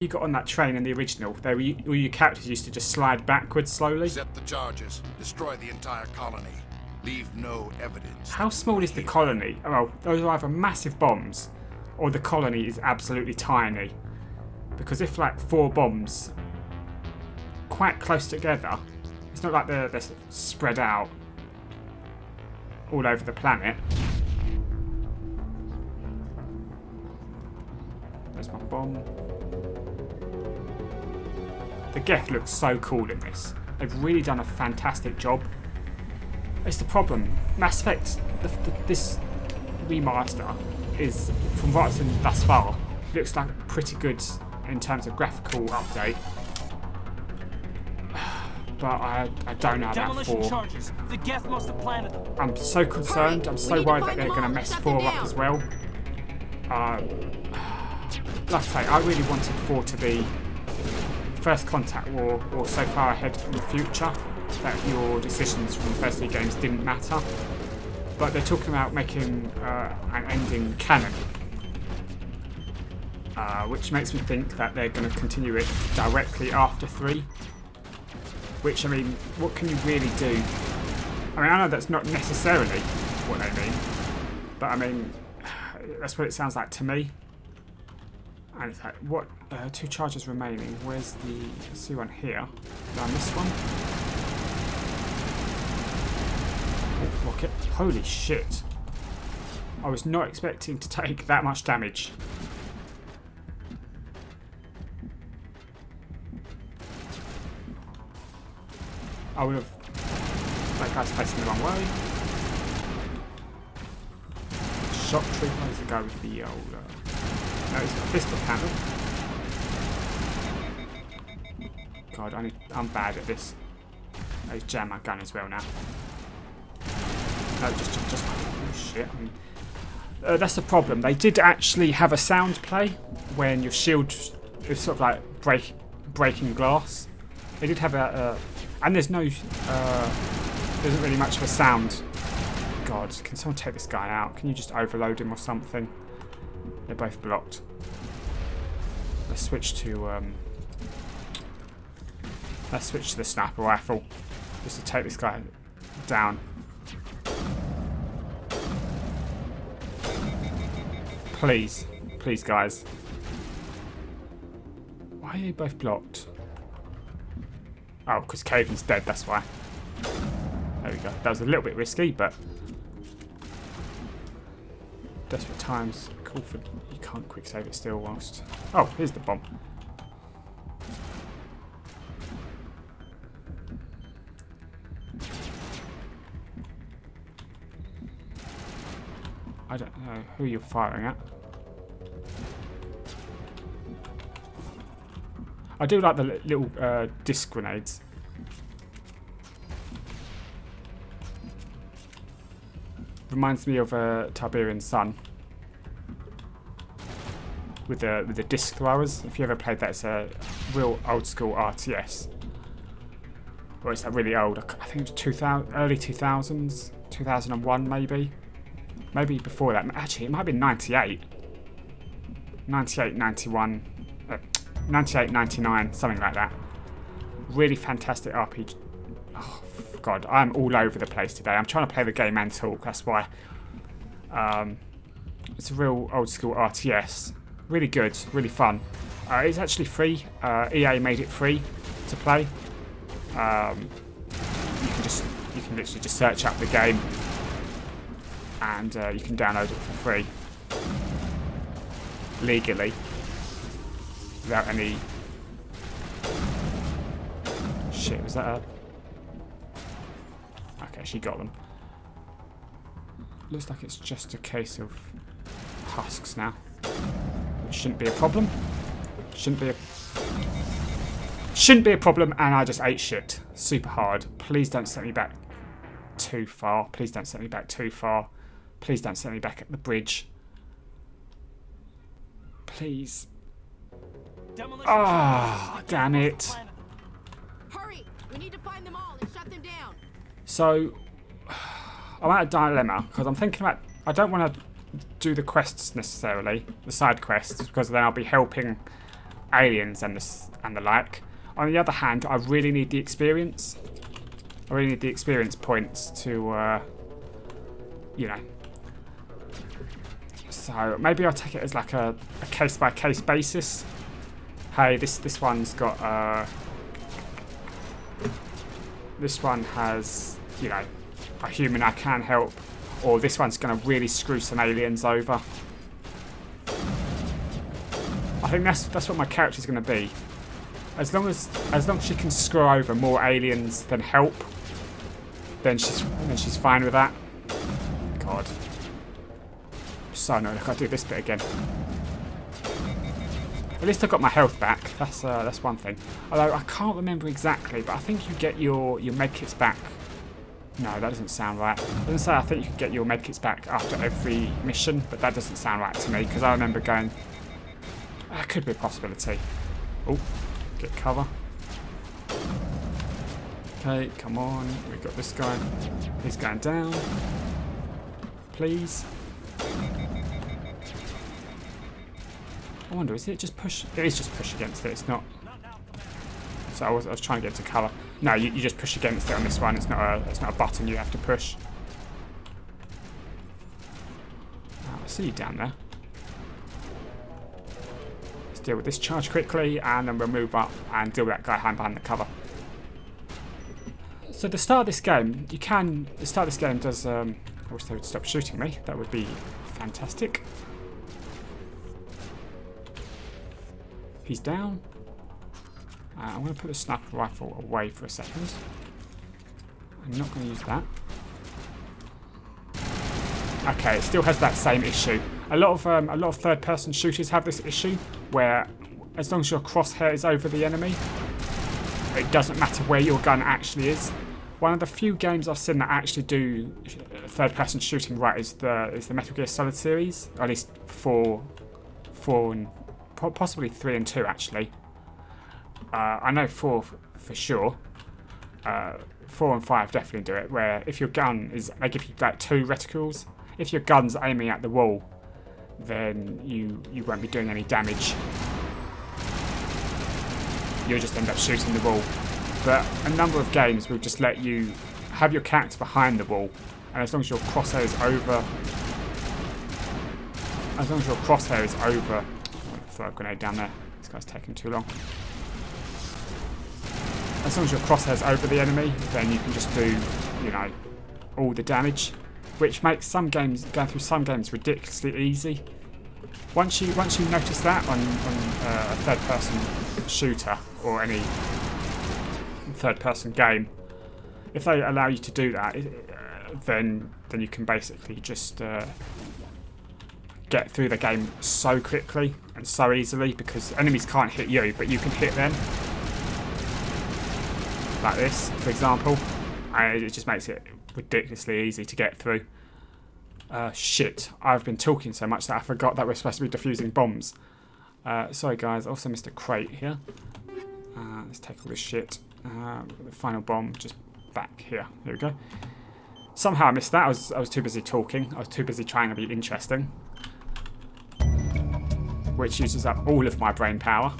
You got on that train in the original, all your characters used to just slide backwards slowly. Accept the charges. Destroy the entire colony. Leave no evidence. How small is the colony? Oh, well, those are either massive bombs, or the colony is absolutely tiny. Because if like 4 bombs quite close together, it's not like they're spread out all over the planet. There's my bomb. The Geth looks so cool in this. They've really done a fantastic job. It's the problem. Mass Effect, this remaster is, from what I've seen thus far, looks like pretty good in terms of graphical update. But I don't know about 4. Charges. The Geth must have planted them. I'm so concerned. I'm so worried that they're going to mess 4 up as well. Like I say, I really wanted 4 to be First Contact War, or so far ahead in the future that your decisions from the first 3 games didn't matter. But they're talking about making an ending canon, which makes me think that they're going to continue it directly after 3. Which, I mean, what can you really do? I mean, I know that's not necessarily what they mean, but I mean, that's what it sounds like to me. And it's like, what? 2 charges remaining. Where's the... Let's see one here. Did I miss one? Oh, rocket. Holy shit. I was not expecting to take that much damage. I would have... That guy's facing the wrong way. Shock trooper. Where's the guy with the old... No, he's got a pistol handle. God, I'm bad at this. I've jammed my gun as well now. No, just oh shit. I mean, that's the problem. They did actually have a sound play when your shield is sort of like breaking glass. They did have and there's no, there isn't really much of a sound. God, can someone take this guy out? Can you just overload him or something? They're both blocked. Let's switch to the sniper rifle just to take this guy down. Please, please, guys. Why are you both blocked? Oh, because Caven's dead. That's why. There we go. That was a little bit risky, but desperate times call for. You can't quick save it still whilst. Oh, here's the bomb. I don't know who you're firing at. I do like the little disc grenades. Reminds me of Tiberian Sun with the disc throwers. If you ever played that, it's a real old school RTS. Or it's really old. I think it was 2000, early 2000s, 2001 maybe. Maybe before that. Actually, it might have been 98. 98, 91. 98, 99, something like that. Really fantastic RPG. Oh, God, I'm all over the place today. I'm trying to play the game and talk, that's why. It's a real old school RTS. Really good, really fun. It's actually free. EA made it free to play. You can literally just search up the game and you can download it for free. Legally. Without any... Shit, was that a... Okay, she got them. Looks like it's just a case of husks now. Which shouldn't be a problem. Shouldn't be a problem, and I just ate shit. Super hard. Please don't set me back too far. Please don't set me back too far. Please don't set me back at the bridge. Please. Ah, damn it. Hurry! We need to find them all and shut them down. So, I'm at a dilemma because I'm thinking about. I don't want to do the quests necessarily, the side quests, because then I'll be helping aliens and the like. On the other hand, I really need the experience. I really need the experience points to, you know. So maybe I'll take it as like a case-by-case basis. Hey, this one's got, this one has, you know, a human I can help, or this one's going to really screw some aliens over. I think that's what my character's going to be. As long as she can screw over more aliens than help, then she's fine with that. God, I'm so annoyed I can't do this bit again. At least I got my health back. That's one thing. Although I can't remember exactly, but I think you get your medkits back. No, that doesn't sound right. It doesn't say I think you can get your medkits back after every mission, but that doesn't sound right to me because I remember going. That could be a possibility. Oh, get cover. Okay, come on. We've got this guy. He's going down. Please. I wonder, is it just push? It is just push against it. It's not. So I was trying to get to cover. No, you just push against it on this one. It's not a button you have to push. Oh, I see you down there. Let's deal with this charge quickly, and then we'll move up and deal with that guy behind the cover. So the start of this game, the start of this game does. I wish they would stop shooting me. That would be fantastic. He's down. I'm going to put the sniper rifle away for a second. I'm not going to use that. Okay, it still has that same issue. A lot of third-person shooters have this issue where, as long as your crosshair is over the enemy, it doesn't matter where your gun actually is. One of the few games I've seen that actually do third-person shooting right is the Metal Gear Solid series, or at least 4 and possibly 3 and 2 actually. I know 4 for sure. 4 and 5 definitely do it, where if your gun is, they give you like 2 reticles. If your gun's aiming at the wall, then you won't be doing any damage. You'll just end up shooting the wall. But a number of games will just let you have your character behind the wall, and as long as your crosshair is over, throw a grenade down there. This guy's taking too long. As long as your crosshair's over the enemy, then you can just do, you know, all the damage, which makes some games, going through some games, ridiculously easy. Once you notice that on a third-person shooter or any third-person game, if they allow you to do that, then you can basically just get through the game so quickly and so easily, because enemies can't hit you, but you can hit them. Like this, for example. And it just makes it ridiculously easy to get through. Shit, I've been talking so much that I forgot that we're supposed to be defusing bombs. Sorry guys, I also missed a crate here. Let's take all this shit. The final bomb just back here. Here we go. Somehow I missed that. I was too busy talking. I was too busy trying to be interesting, which uses up all of my brain power.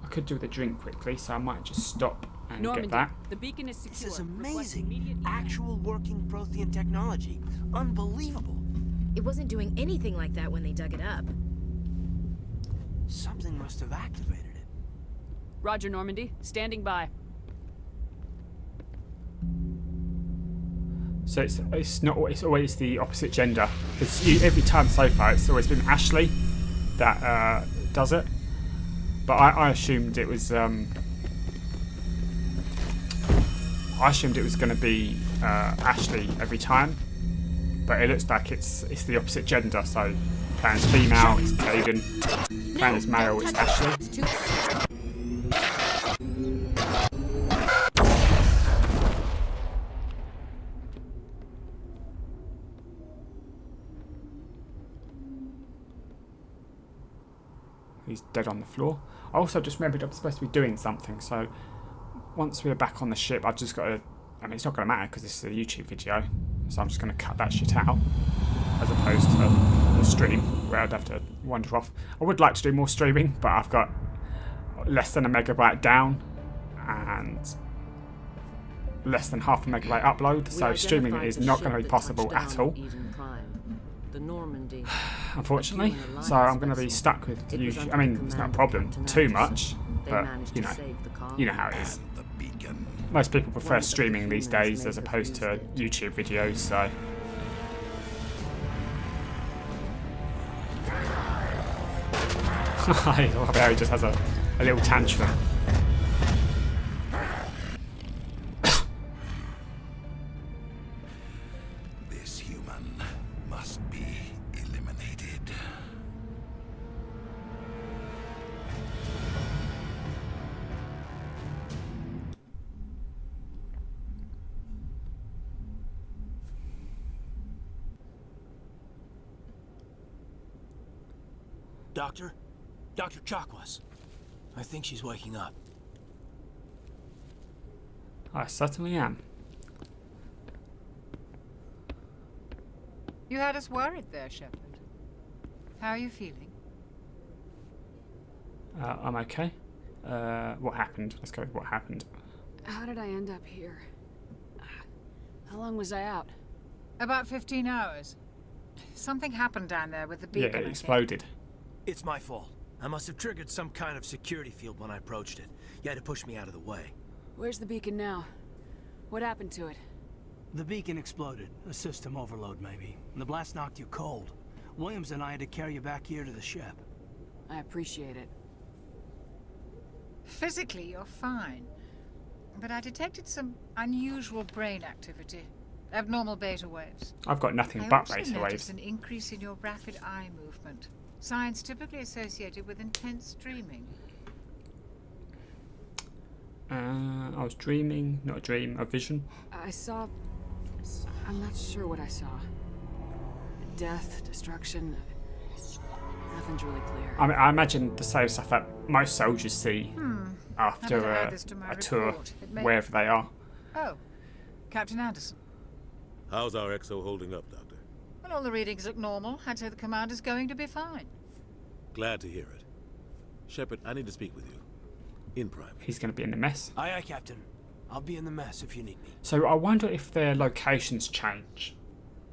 I could do with a drink quickly, so I might just stop and Normandy, get that. the beacon is secure. This is Request immediate amazing. evac. Actual working Prothean technology. Unbelievable. It wasn't doing anything like that when they dug it up. Something must have activated it. Roger, Normandy. Standing by. So it's always the opposite gender. Because every time so far it's always been Ashley that does it. But I assumed it was going to be Ashley every time. But it looks like it's the opposite gender. So playing as female, it's Caden. Playing as male, it's Ashley. It's too... he's dead on the floor. I also just remembered I'm supposed to be doing something, so once we're back on the ship, I've just got to... I mean, it's not going to matter because this is a YouTube video, so I'm just going to cut that shit out, as opposed to a stream where I'd have to wander off. I would like to do more streaming, but I've got less than a megabyte down and less than half a megabyte upload, so streaming is not going to be possible at all, the Normandy. Unfortunately. So I'm going to be stuck with YouTube. I mean, it's not a problem too much, but you know how it is. The beacon. Most people prefer streaming these days as opposed to YouTube videos, so... I love how he just has a little tantrum. This human must be eliminated. Doctor? Dr. Chakwas. I think she's waking up. I certainly am. You had us worried there, Shepard. How are you feeling? I'm okay. What happened? Let's go with what happened. How did I end up here? How long was I out? About 15 hours. Something happened down there with the beacon. Yeah, it exploded. It's my fault. I must have triggered some kind of security field when I approached it. You had to push me out of the way. Where's the beacon now? What happened to it? The beacon exploded. A system overload, maybe. And the blast knocked you cold. Williams and I had to carry you back here to the ship. I appreciate it. Physically, you're fine. But I detected some unusual brain activity. Abnormal beta waves. I've got nothing I but also beta noticed waves. an increase in your rapid eye movement. Signs typically associated with intense dreaming. I was dreaming, not a dream, a vision. I saw... I'm not sure what I saw. Death, destruction... Nothing's really clear. I mean, I imagine the same stuff that most soldiers see after Happy to add this to my a tour, report. It may- wherever they are. Oh, Captain Anderson. How's our XO holding up, Doctor? Well, all the readings look normal. I'd say the commander's going to be fine. Glad to hear it. Shepard, I need to speak with you. In private. He's going to be in the mess. Aye, aye, Captain. I'll be in the mess if you need me. So I wonder if their locations change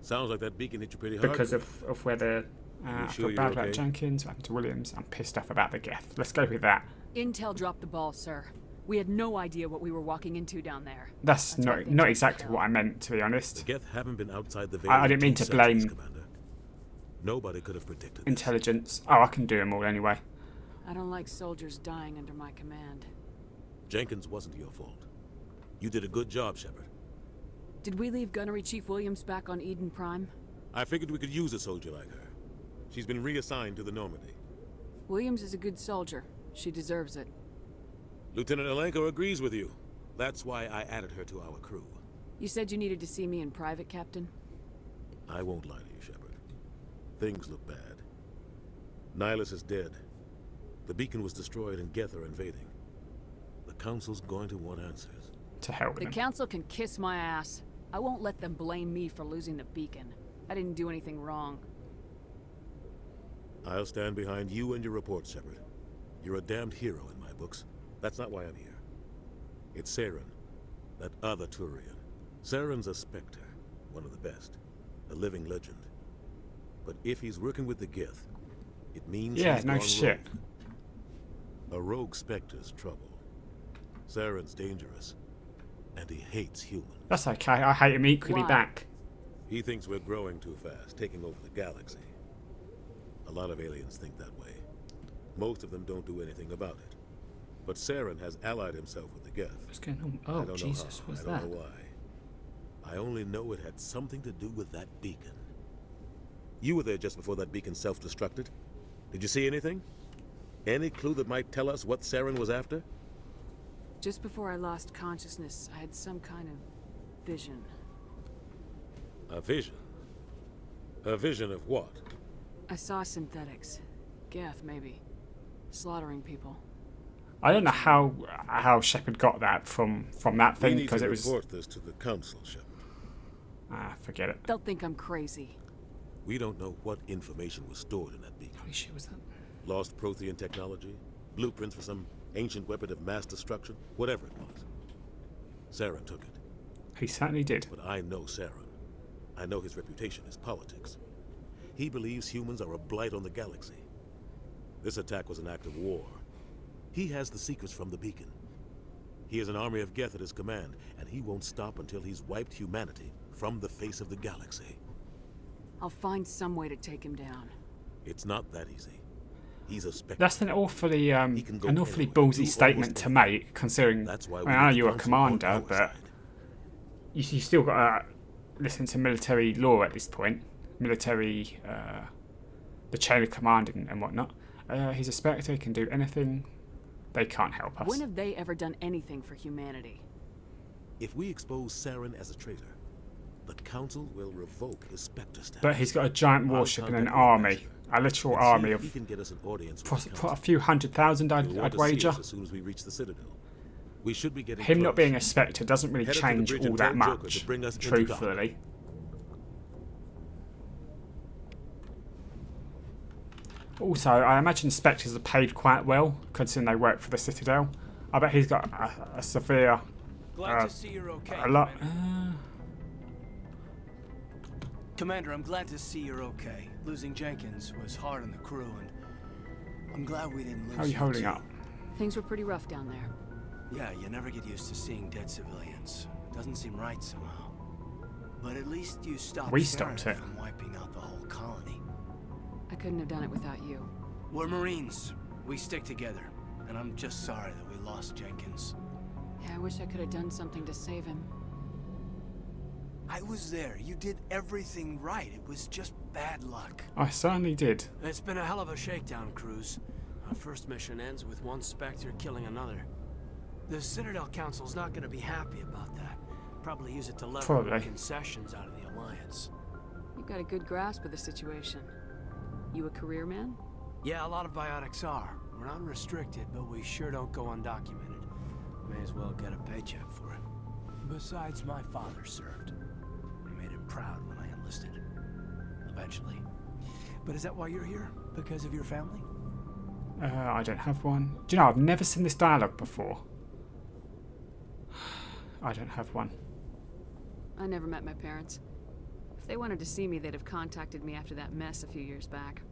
Sounds like that beacon hit you pretty hard. because of where they're... I sure feel you're bad about okay? Jenkins, what happened to Williams. I'm pissed off about the Geth. Let's go with that. Intel dropped the ball, sir. We had no idea what we were walking into down there. That's why not things not went exactly to what hell. I meant, to be honest. The Geth haven't been outside the veil. I in didn't mean 2 to blame centuries, Commander. Nobody could have predicted this. Intelligence. Oh, I can do them all anyway. I don't like soldiers dying under my command. Jenkins wasn't your fault. You did a good job, Shepard. Did we leave Gunnery Chief Williams back on Eden Prime? I figured we could use a soldier like her. She's been reassigned to the Normandy. Williams is a good soldier. She deserves it. Lieutenant Alenko agrees with you. That's why I added her to our crew. You said you needed to see me in private, Captain? I won't lie to you, Shepard. Things look bad. Nihilus is dead. The beacon was destroyed and Geth are invading. The Council's going to want answers. To help The them. Council can kiss my ass. I won't let them blame me for losing the beacon. I didn't do anything wrong. I'll stand behind you and your report, Shepard. You're a damned hero in my books. That's not why I'm here. It's Saren, that other Turian. Saren's a Spectre, one of the best, a living legend. But if he's working with the Geth, it means Yeah, he's no gone shit. rogue. A rogue Spectre's trouble. Saren's dangerous, and he hates humans. That's okay. I hate him equally Why? back. He thinks we're growing too fast, taking over the galaxy. A lot of aliens think that way. Most of them don't do anything about it. But Saren has allied himself with the Geth. What's going on? I Oh, don't Jesus, know how. what's I don't that? know why. I only know it had something to do with that beacon. You were there just before that beacon self-destructed. Did you see anything? Any clue that might tell us what Saren was after? Just before I lost consciousness, I had some kind of vision. A vision? A vision of what? I saw synthetics. Geth, maybe. Slaughtering people. I don't know how Shepard got that from that We thing, need because to it was... report this to the council, Shepard. forget it. They'll think I'm crazy. We don't know what information was stored in that beacon. Holy shit, was that? Lost Prothean technology, blueprints for some ancient weapon of mass destruction, whatever it was. Saren took it. He certainly did. But I know Saren. I know his reputation is politics. He believes humans are a blight on the galaxy. This attack was an act of war. He has the secrets from the beacon. He has an army of Geth at his command, and he won't stop until he's wiped humanity from the face of the galaxy. I'll find some way to take him down. It's not that easy. He's a spectre. That's an awfully can go anywhere. ballsy Do statement to almost make, considering That's why I we know need you're a the council on commander, our but side. you still got to listen to military law at this point. Military, the chain of command and whatnot. He's a spectre, he can do anything. They can't help us. When have they ever done anything for humanity? If we expose Saren as a traitor, the council will revoke his spectre status. But he's got a giant I'll warship and an contact the army. ambassador A literal and see army if of he can get us an audience with the put a council. few 100,000, He'll I'd want to see wager. us as soon as we reach the Citadel. We should be getting Him close. not being a spectre doesn't really Head up to the change bridge all and that tell Joker much, to bring us into truthfully. Also, I imagine spectres are paid quite well, considering they work for the Citadel. I bet he's got a severe, Glad to see you're okay, a lot. Commander. Commander, I'm glad to see you're okay. Losing Jenkins was hard on the crew, and I'm glad we didn't lose How are you holding too. up? Things were pretty rough down there. Yeah, you never get used to seeing dead civilians. Doesn't seem right somehow. But at least you stopped We Saren stopped it. from wiping out the whole colony. I couldn't have done it without you. We're Marines. We stick together. And I'm just sorry that we lost Jenkins. Yeah, I wish I could have done something to save him. I was there. You did everything right. It was just bad luck. I certainly did. It's been a hell of a shakedown cruise. Our first mission ends with one Spectre killing another. The Citadel Council's not going to be happy about that. Probably use it to lever Probably. concessions out of the Alliance. You've got a good grasp of the situation. You a career man? Yeah, a lot of biotics are. We're not restricted, but we sure don't go undocumented. May as well get a paycheck for it. Besides, my father served. I made him proud when I enlisted. Eventually. But is that why you're here? Because of your family? I don't have one. Do you know, I've never seen this dialogue before. I don't have one. I never met my parents. If they wanted to see me, they'd have contacted me after that mess a few years back.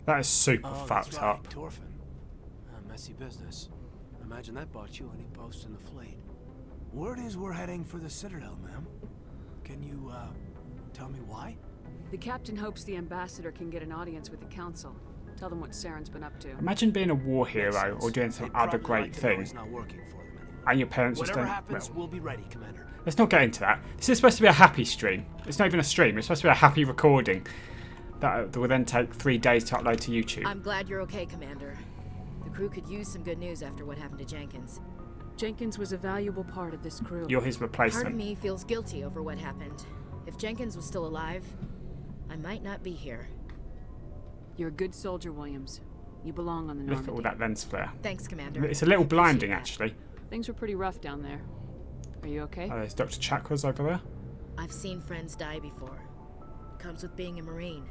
That is super Oh, fucked that's right, up. Torfin. A messy business. Imagine that bought you any post in the fleet. Word is we're heading for the Citadel, ma'am. Can you, tell me why? The captain hopes the ambassador can get an audience with the council. Tell them what Saren's been up to. Imagine being a war Makes hero sense. or doing They'd some other probably great like to know thing, he's not working for them anymore. and your parents just Whatever don't. happens, Well, we'll be ready, Commander. let's not get into that. This is supposed to be a happy stream. It's not even a stream. It's supposed to be a happy recording that will then take 3 days to upload to YouTube. I'm glad you're okay, Commander. The crew could use some good news after what happened to Jenkins. Jenkins was a valuable part of this crew. You're his Part of replacement. me feels guilty over what happened. If Jenkins was still alive, I might not be here. You're a good soldier, Williams. You belong on the Look at all Normandy. that lens flare. Thanks, Commander. It's a little I appreciate blinding, that. actually. Things were pretty rough down there. Are you okay? There's Dr. Chakras over there. I've seen friends die before. Comes with being a Marine.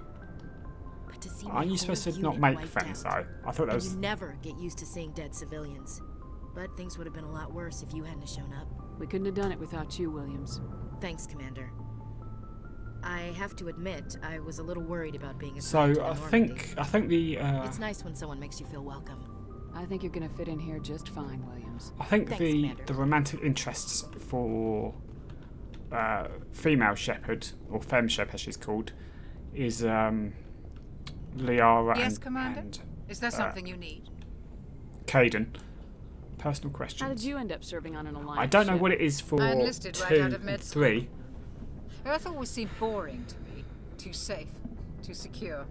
But to see my Aren't you whole supposed to unit not make wiped friends, out, though? I thought that and was... you never get used to seeing dead civilians. But things would have been a lot worse if you hadn't shown up. We couldn't have done it without you, Williams. Thanks, Commander. I have to admit, I was a little worried about being So, assigned to the I Normandy. think the... It's nice when someone makes you feel welcome. I think you're gonna fit in here just fine, Williams. I think Thanks, the Commander. romantic interests for female shepherd, or femme shepherd as she's called, is Liara Yes, and, Commander? and Is there something you need? Caden. Personal questions. How did you end up serving on an alliance I don't know ship? what it is for I enlisted 2 right out of med and school. 3. Earth always seemed boring to me. Too safe, too secure.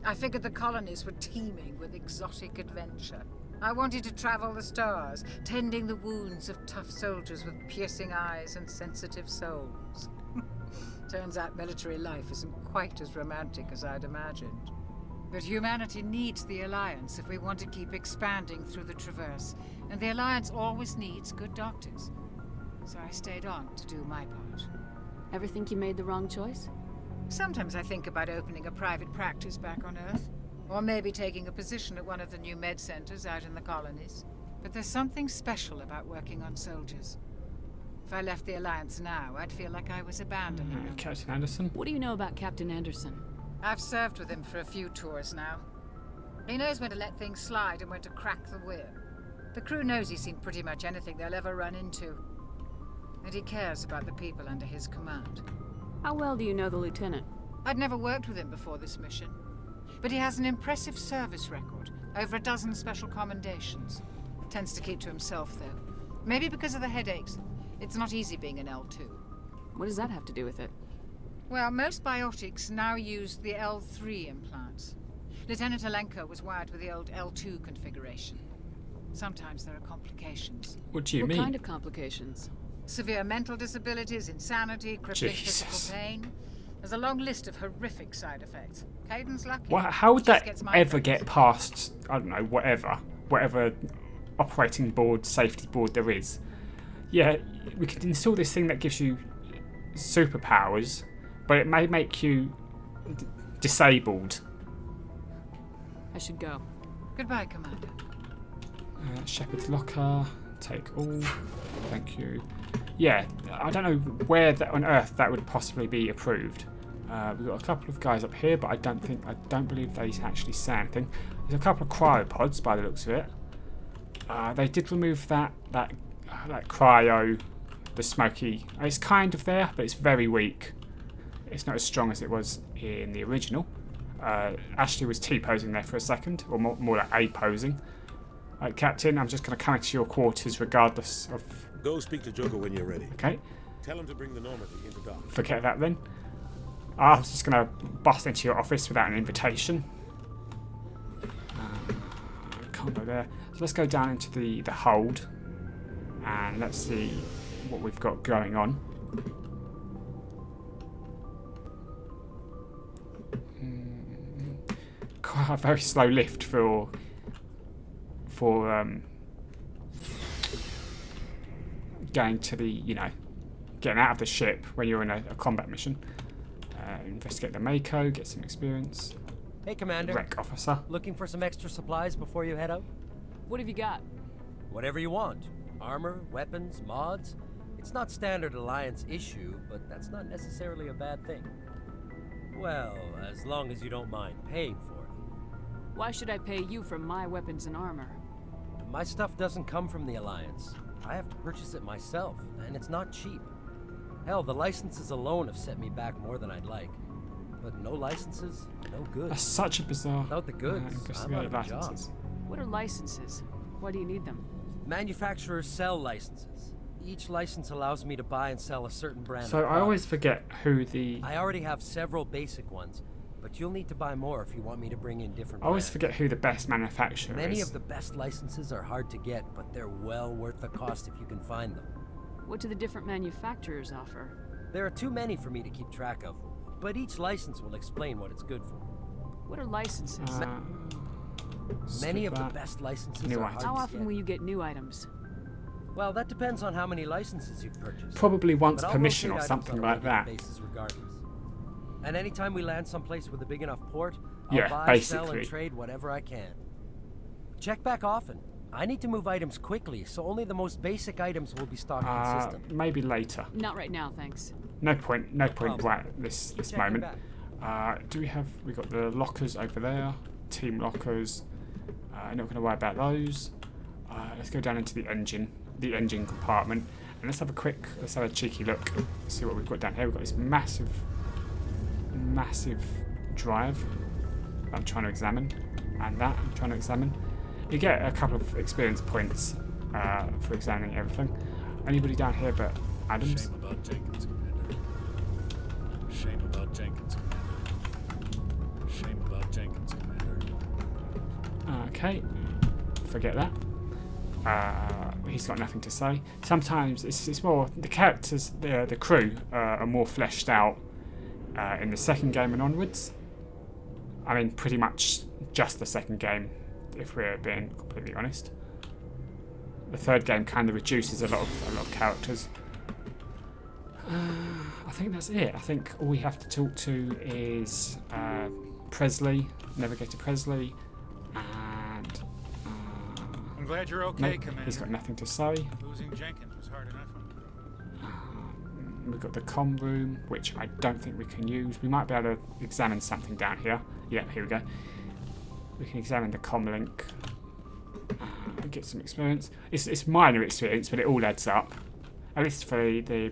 I figured the colonies were teeming with exotic adventure. I wanted to travel the stars, tending the wounds of tough soldiers with piercing eyes and sensitive souls. Turns out military life isn't quite as romantic as I'd imagined. But humanity needs the Alliance if we want to keep expanding through the Traverse. And the Alliance always needs good doctors. So I stayed on to do my part. Ever think you made the wrong choice? Sometimes I think about opening a private practice back on Earth. Or maybe taking a position at one of the new med centers out in the colonies. But there's something special about working on soldiers. If I left the Alliance now, I'd feel like I was abandoning them. Captain Anderson. What do you know about Captain Anderson? I've served with him for a few tours now. He knows when to let things slide and when to crack the whip. The crew knows he's seen pretty much anything they'll ever run into. And he cares about the people under his command. How well do you know the lieutenant? I'd never worked with him before this mission. But he has an impressive service record. Over a dozen special commendations. Tends to keep to himself, though. Maybe because of the headaches. It's not easy being an L2. What does that have to do with it? Well, most biotics now use the L3 implants. Lieutenant Alenko was wired with the old L2 configuration. Sometimes there are complications. What do you mean? What kind of complications? Severe mental disabilities, insanity, crippling physical pain. There's a long list of horrific side effects. Caden's lucky. Well, how would that Just gets ever migraines. get past, I don't know, whatever operating board, safety board there is? Yeah, we could install this thing that gives you superpowers, but it may make you disabled. I should go. Goodbye, Commander. Shepard's locker, take all, thank you. Yeah, I don't know where on earth that would possibly be approved. We've got a couple of guys up here, but I don't believe they actually say anything. There's a couple of cryopods by the looks of it. They did remove that cryo, the smoky. It's kind of there, but it's very weak. It's not as strong as it was in the original. Ashley was T-posing there for a second, or more like A-posing. Captain, I'm just going to come into your quarters regardless of... Go speak to Joker when you're ready. Okay. Tell him to bring the Normandy into dock. Forget that then. I was just going to bust into your office without an invitation. Can't go there. So let's go down into the hold. And let's see what we've got going on. Quite a very slow lift for going to the, getting out of the ship when you're in a combat mission. Investigate the Mako, get some experience. Hey, Commander. Wreck officer. Looking for some extra supplies before you head out? What have you got? Whatever you want. Armor, weapons, mods. It's not standard Alliance issue, but that's not necessarily a bad thing. Well, as long as you don't mind paying for it. Why should I pay you for my weapons and armor? My stuff doesn't come from the Alliance. I have to purchase it myself, and it's not cheap. Hell, the licenses alone have set me back more than I'd like. But no licenses, no goods. That's such a bizarre... Without the goods, I'm out of a job. What are licenses? Why do you need them? Manufacturers sell licenses. Each license allows me to buy and sell a certain brand So of I product. always forget who the... I already have several basic ones, but you'll need to buy more if you want me to bring in different I always brands. forget who the best manufacturer Many is. of the best licenses are hard to get, but they're well worth the cost if you can find them. What do the different manufacturers offer? There are too many for me to keep track of, but each license will explain what it's good for. What are licenses? Many of the that. best licenses New are items. hard How to often get. will you get new items? Well, that depends on how many licenses you've purchased. Probably once But I'll per mission rotate or items something on a like regular that. basis regardless. And anytime we land someplace with a big enough port, I'll Yeah, buy, sell, basically. and trade whatever I can. Check back often. I need to move items quickly, so only the most basic items will be stocked consistent. Maybe later. Not right now, thanks. No point problem. right at this Check moment. back. Do we got the lockers over there, team lockers. Not going to worry about those. Let's go down into the engine compartment, and let's have a cheeky look. See what we've got down here. We've got this massive drive I'm trying to examine, and that I'm trying to examine. You get a couple of experience points for examining everything. Anybody down here but Adams? Shame about Jenkins, Commander. Shame about Jenkins, Commander. Shame about Jenkins, Commander. Okay, forget that. He's got nothing to say. Sometimes it's more the characters, the crew are more fleshed out in the second game and onwards. I mean, pretty much just the second game, if we're being completely honest. The third game kind of reduces a lot of characters. I think that's it. I think all we have to talk to is Presley, Navigator Presley, and I'm glad you're okay, nope, Commander. he's got nothing to say. Losing Jenkins was hard enough on me. We've got the comm room, which I don't think we can use. We might be able to examine something down here. Yeah, here we go. We can examine the comm link. Get some experience. It's minor experience, but it all adds up. At least for the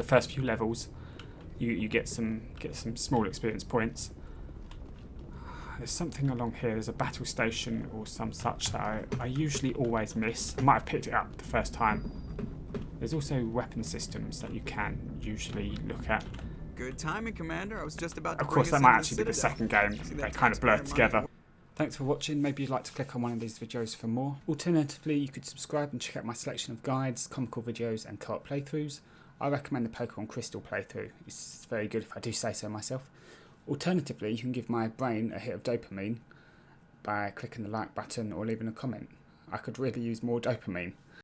first few levels, you get some small experience points. There's something along here. There's a battle station or some such that I usually always miss. I might have picked it up the first time. There's also weapon systems that you can usually look at. Good timing, Commander. I was just about to Of course, bring that us might into actually be the second game. They kind of blur together. Thanks for watching. Maybe you'd like to click on one of these videos for more. Alternatively, you could subscribe and check out my selection of guides, comical videos and co-op playthroughs. I recommend the Pokemon Crystal playthrough. It's very good if I do say so myself. Alternatively, you can give my brain a hit of dopamine by clicking the like button or leaving a comment. I could really use more dopamine.